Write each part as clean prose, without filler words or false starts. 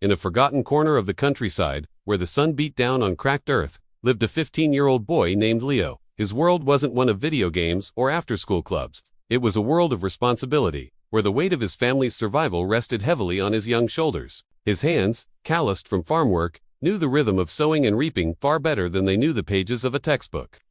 In a forgotten corner of the countryside, where the sun beat down on cracked earth, lived a 15-year-old boy named Leo. His world wasn't one of video games or after-school clubs. It was a world of responsibility, where the weight of his family's survival rested heavily on his young shoulders. His hands, calloused from farm work, knew the rhythm of sowing and reaping far better than they knew the pages of a textbook.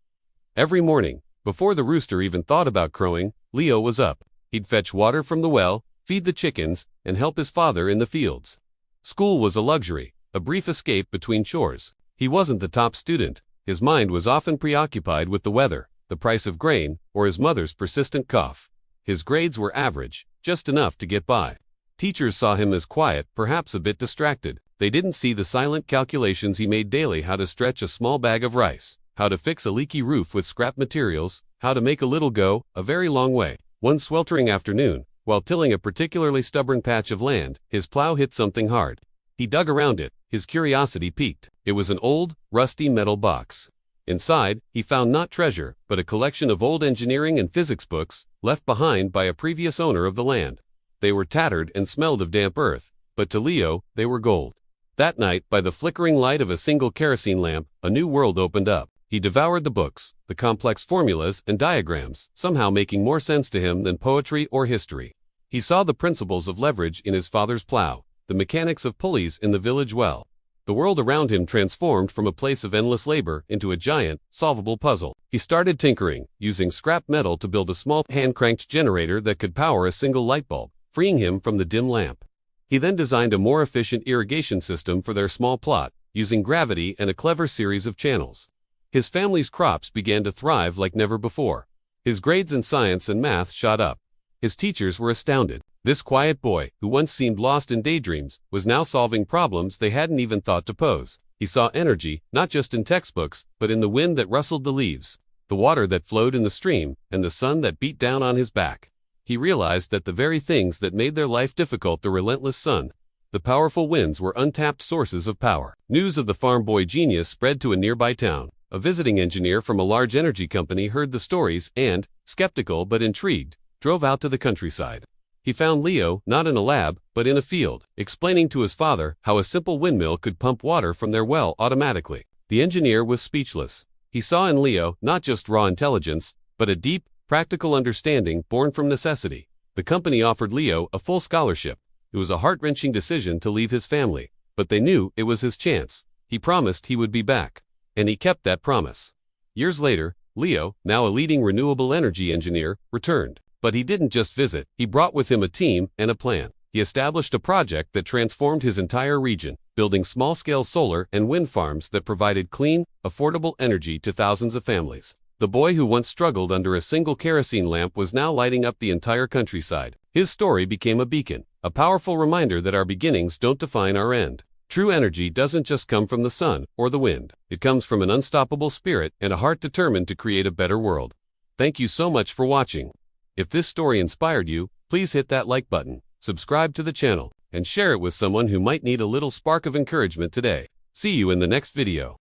Every morning, before the rooster even thought about crowing, Leo was up. He'd fetch water from the well, feed the chickens, and help his father in the fields. School was a luxury, a brief escape between chores. He wasn't the top student. His mind was often preoccupied with the weather, the price of grain, or his mother's persistent cough. His grades were average, just enough to get by. Teachers saw him as quiet, perhaps a bit distracted. They didn't see the silent calculations he made daily: how to stretch a small bag of rice, how to fix a leaky roof with scrap materials, how to make a little go a very long way. One sweltering afternoon, while tilling a particularly stubborn patch of land, his plow hit something hard. He dug around it, his curiosity piqued. It was an old, rusty metal box. Inside, he found not treasure, but a collection of old engineering and physics books, left behind by a previous owner of the land. They were tattered and smelled of damp earth, but to Leo, they were gold. That night, by the flickering light of a single kerosene lamp, a new world opened up. He devoured the books, the complex formulas and diagrams, somehow making more sense to him than poetry or history. He saw the principles of leverage in his father's plow, the mechanics of pulleys in the village well. The world around him transformed from a place of endless labor into a giant, solvable puzzle. He started tinkering, using scrap metal to build a small hand-cranked generator that could power a single light bulb, freeing him from the dim lamp. He then designed a more efficient irrigation system for their small plot, using gravity and a clever series of channels. His family's crops began to thrive like never before. His grades in science and math shot up. His teachers were astounded. This quiet boy, who once seemed lost in daydreams, was now solving problems they hadn't even thought to pose. He saw energy, not just in textbooks, but in the wind that rustled the leaves, the water that flowed in the stream, and the sun that beat down on his back. He realized that the very things that made their life difficult, the relentless sun, the powerful winds, were untapped sources of power. News of the farm boy genius spread to a nearby town. A visiting engineer from a large energy company heard the stories and, skeptical but intrigued, drove out to the countryside. He found Leo not in a lab, but in a field, explaining to his father how a simple windmill could pump water from their well automatically. The engineer was speechless. He saw in Leo not just raw intelligence, but a deep, practical understanding born from necessity. The company offered Leo a full scholarship. It was a heart-wrenching decision to leave his family, but they knew it was his chance. He promised he would be back. And he kept that promise. Years later, Leo, now a leading renewable energy engineer, returned. But he didn't just visit. He brought with him a team and a plan. He established a project that transformed his entire region, building small-scale solar and wind farms that provided clean, affordable energy to thousands of families. The boy who once struggled under a single kerosene lamp was now lighting up the entire countryside. His story became a beacon, a powerful reminder that our beginnings don't define our end. True energy doesn't just come from the sun or the wind. It comes from an unstoppable spirit and a heart determined to create a better world. Thank you so much for watching. If this story inspired you, please hit that like button, subscribe to the channel, and share it with someone who might need a little spark of encouragement today. See you in the next video.